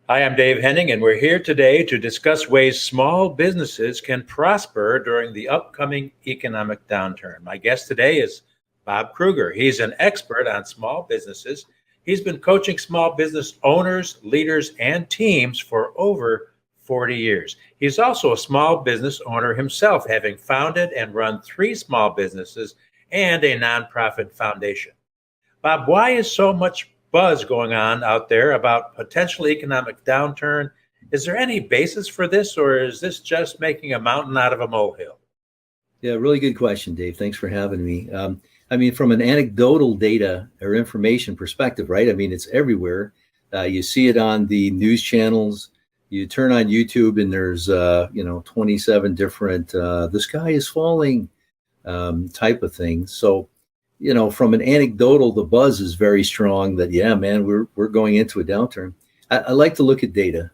Hi, I'm Dave Henning, and we're here today to discuss ways small businesses can prosper during the upcoming economic downturn. My guest today is Bob Krueger. He's an expert on small businesses. He's been coaching small business owners, leaders, and teams for over 40 years. He's also a small business owner himself, having founded and run three small businesses and a nonprofit foundation. Bob, why is so much buzz going on out there about potential economic downturn? Is there any basis for this, or is this just making a mountain out of a molehill? Yeah, really good question, Dave. Thanks for having me. From an anecdotal data or information perspective, right? It's everywhere. You see it on the news channels. You turn on YouTube and there's, 27 different, the sky is falling type of things. So, from an anecdotal, the buzz is very strong that, yeah, man, we're going into a downturn. I like to look at data.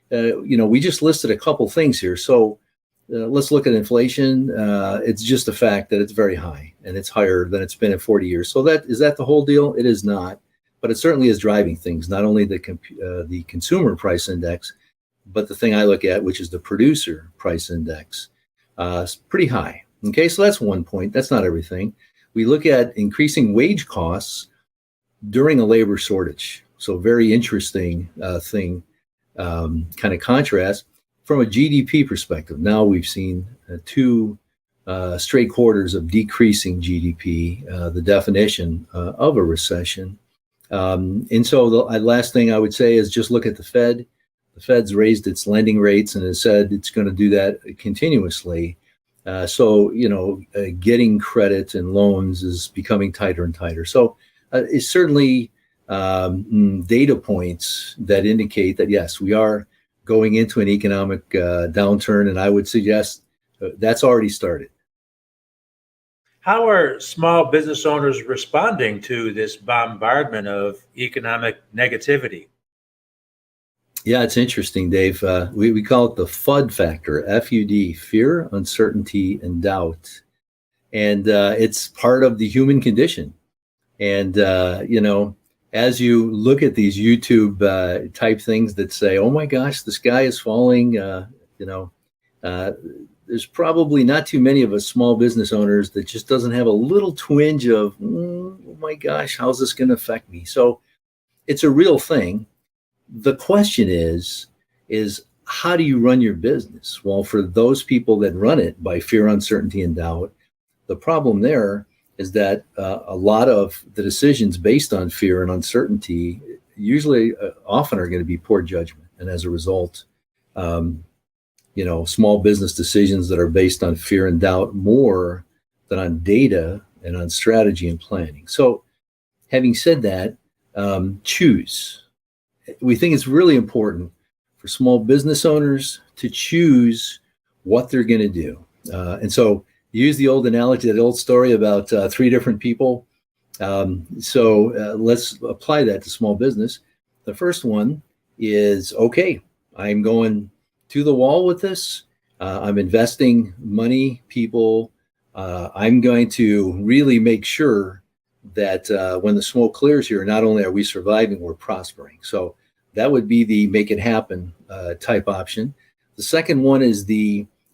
We just listed a couple things here. So let's look at inflation. It's just a fact that it's very high, and it's higher than it's been in 40 years. So is that the whole deal? It is not, but it certainly is driving things, not only the consumer price index, but the thing I look at, which is the producer price index. It's pretty high. Okay, so that's one point. That's not everything. We look at increasing wage costs during a labor shortage. So very interesting thing, kind of contrast from a GDP perspective. Now we've seen two straight quarters of decreasing GDP, the definition of a recession. And so the last thing I would say is just look at the Fed. The Fed's raised its lending rates and has said it's going to do that continuously. Getting credit and loans is becoming tighter and tighter. So it's certainly data points that indicate that, yes, we are going into an economic downturn, and I would suggest that's already started. How are small business owners responding to this bombardment of economic negativity? Yeah, it's interesting, Dave. We call it the FUD factor, FUD, fear, uncertainty, and doubt. And it's part of the human condition. And, as you look at these YouTube type things that say, oh my gosh, the sky is falling, there's probably not too many of us small business owners that just doesn't have a little twinge of, oh my gosh, how's this going to affect me? So it's a real thing. The question is how do you run your business? Well, for those people that run it by fear, uncertainty, and doubt, the problem there is that a lot of the decisions based on fear and uncertainty usually often are going to be poor judgment. And as a result, small business decisions that are based on fear and doubt more than on data and on strategy and planning. So having said that, choose. We think it's really important for small business owners to choose what they're going to do. And so use the old analogy, that old story about three different people. Let's apply that to small business. The first one is, okay, I'm going to the wall with this. I'm investing money, people. I'm going to really make sure that when the smoke clears here, not only are we surviving, we're prospering. So that would be the make it happen type option. The second one is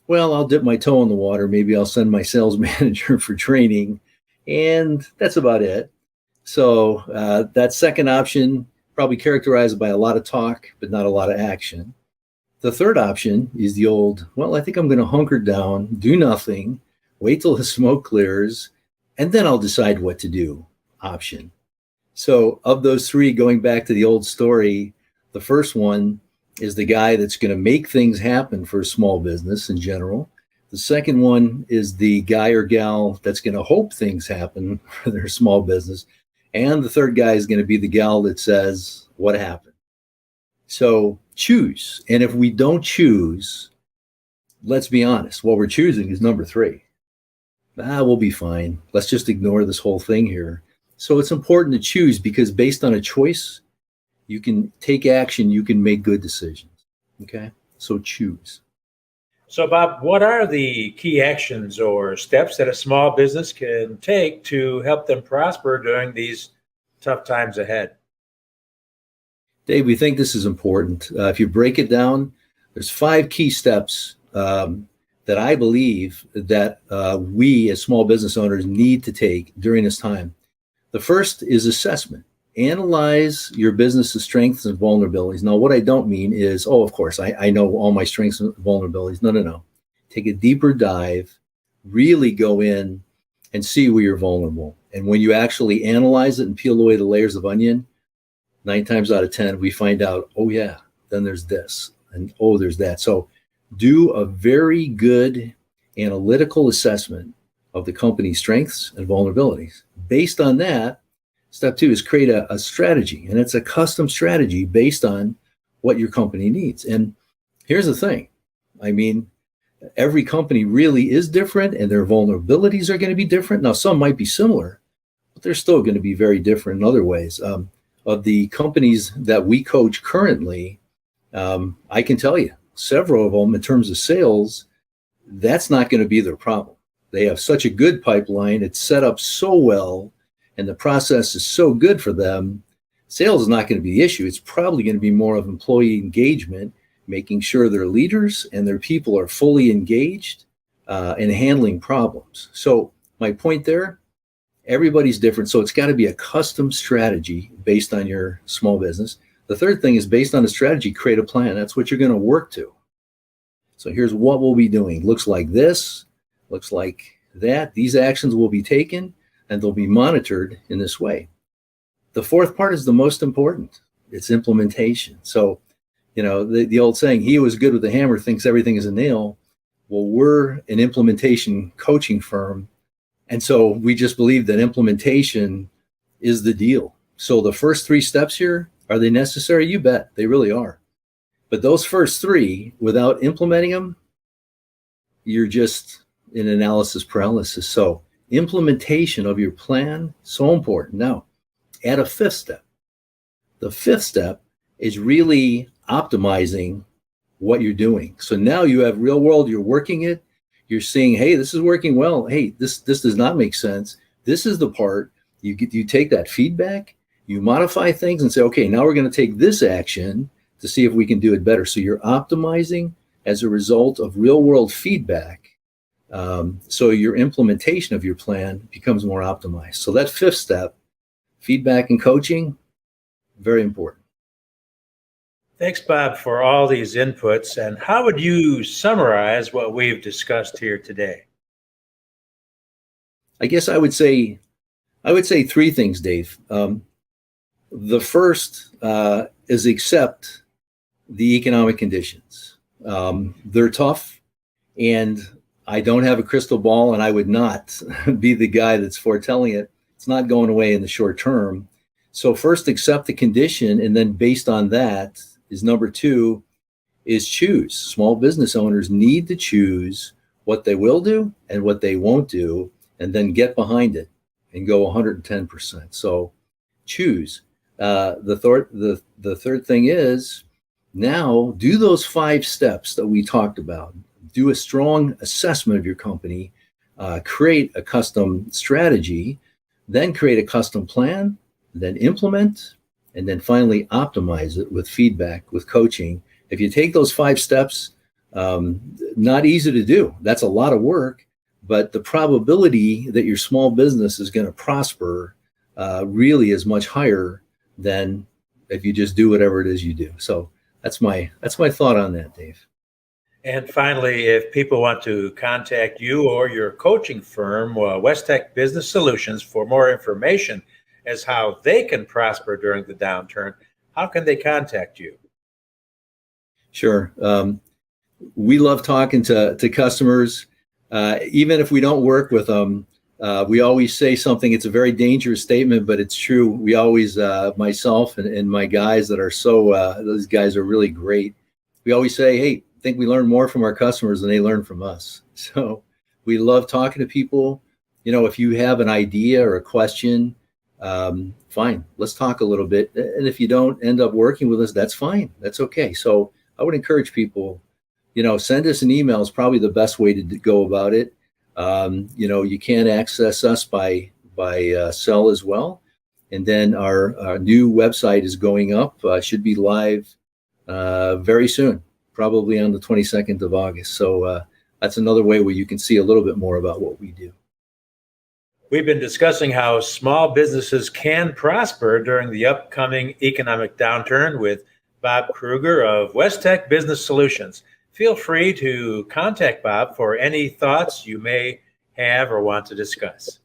I'll dip my toe in the water. Maybe I'll send my sales manager for training, and that's about it. So that second option, probably characterized by a lot of talk, but not a lot of action. The third option is the old, I think I'm going to hunker down, do nothing, wait till the smoke clears, and then I'll decide what to do option. So of those three, going back to the old story, the first one is the guy that's going to make things happen for a small business in general. The second one is the guy or gal that's going to hope things happen for their small business. And the third guy is going to be the gal that says, what happened? So choose. And if we don't choose, let's be honest, what we're choosing is number three. We'll be fine. Let's just ignore this whole thing here. So it's important to choose, because based on a choice, you can take action, you can make good decisions. Okay? So choose. So, Bob, what are the key actions or steps that a small business can take to help them prosper during these tough times ahead? Dave, we think this is important. If you break it down, there's 5 key steps that I believe that we as small business owners need to take during this time. The first is assessment. Analyze your business's strengths and vulnerabilities. Now, what I don't mean is, of course, I know all my strengths and vulnerabilities. No. Take a deeper dive, really go in and see where you're vulnerable. And when you actually analyze it and peel away the layers of onion, 9 times out of 10, we find out, oh yeah, then there's this, and oh, there's that. So do a very good analytical assessment of the company's strengths and vulnerabilities. Based on that, step 2 is create a strategy, and it's a custom strategy based on what your company needs. And here's the thing. I mean, every company really is different, and their vulnerabilities are going to be different. Now, some might be similar, but they're still going to be very different in other ways. Of the companies that we coach currently, I can tell you, several of them in terms of sales, that's not going to be their problem. They have such a good pipeline. It's set up so well, and the process is so good for them. Sales is not going to be the issue. It's probably going to be more of employee engagement, making sure their leaders and their people are fully engaged in handling problems. So my point there, everybody's different. So it's got to be a custom strategy based on your small business. The third thing is based on a strategy, create a plan. That's what you're going to work to. So here's what we'll be doing. Looks like this, looks like that. These actions will be taken and they'll be monitored in this way. The fourth part is the most important. It's implementation. So, the old saying, he who is good with the hammer thinks everything is a nail. Well, we're an implementation coaching firm. And so we just believe that implementation is the deal. So the first 3 steps here, are they necessary? You bet, they really are. But those first 3, without implementing them, you're just in analysis paralysis. So implementation of your plan, so important. Now, add a 5th step. The 5th step is really optimizing what you're doing. So now you have real world, you're working it, you're seeing, hey, this is working well. Hey, this does not make sense. This is the part you take that feedback, you modify things and say, okay, now we're going to take this action to see if we can do it better. So you're optimizing as a result of real world feedback. So your implementation of your plan becomes more optimized. So that 5th step, feedback and coaching, very important. Thanks, Bob, for all these inputs. And how would you summarize what we've discussed here today? I guess I would say 3 things, Dave. The first is accept the economic conditions. They're tough, and I don't have a crystal ball, and I would not be the guy that's foretelling it. It's not going away in the short term. So first, accept the condition, and then based on that is number 2 is choose. Small business owners need to choose what they will do and what they won't do, and then get behind it and go 110%. So choose. The third thing is now do those 5 steps that we talked about. Do a strong assessment of your company, create a custom strategy, then create a custom plan, then implement, and then finally optimize it with feedback, with coaching. If you take those 5 steps, not easy to do. That's a lot of work, but the probability that your small business is going to prosper really is much higher than if you just do whatever it is you do. So that's my thought on that, Dave. And finally, if people want to contact you or your coaching firm, Westech Business Solutions, for more information as how they can prosper during the downturn, how can they contact you? Sure. We love talking to customers. Even if we don't work with them, we always say something. It's a very dangerous statement, but it's true. We always, myself and my guys that are those guys are really great. We always say, hey, I think we learn more from our customers than they learn from us. So we love talking to people. If you have an idea or a question, fine, let's talk a little bit. And if you don't end up working with us, that's fine. That's okay. So I would encourage people, send us an email is probably the best way to go about it. You can access us by cell as well. And then our new website is going up, should be live very soon, probably on the 22nd of August. So that's another way where you can see a little bit more about what we do. We've been discussing how small businesses can prosper during the upcoming economic downturn with Bob Krueger of West Tech Business Solutions. Feel free to contact Bob for any thoughts you may have or want to discuss.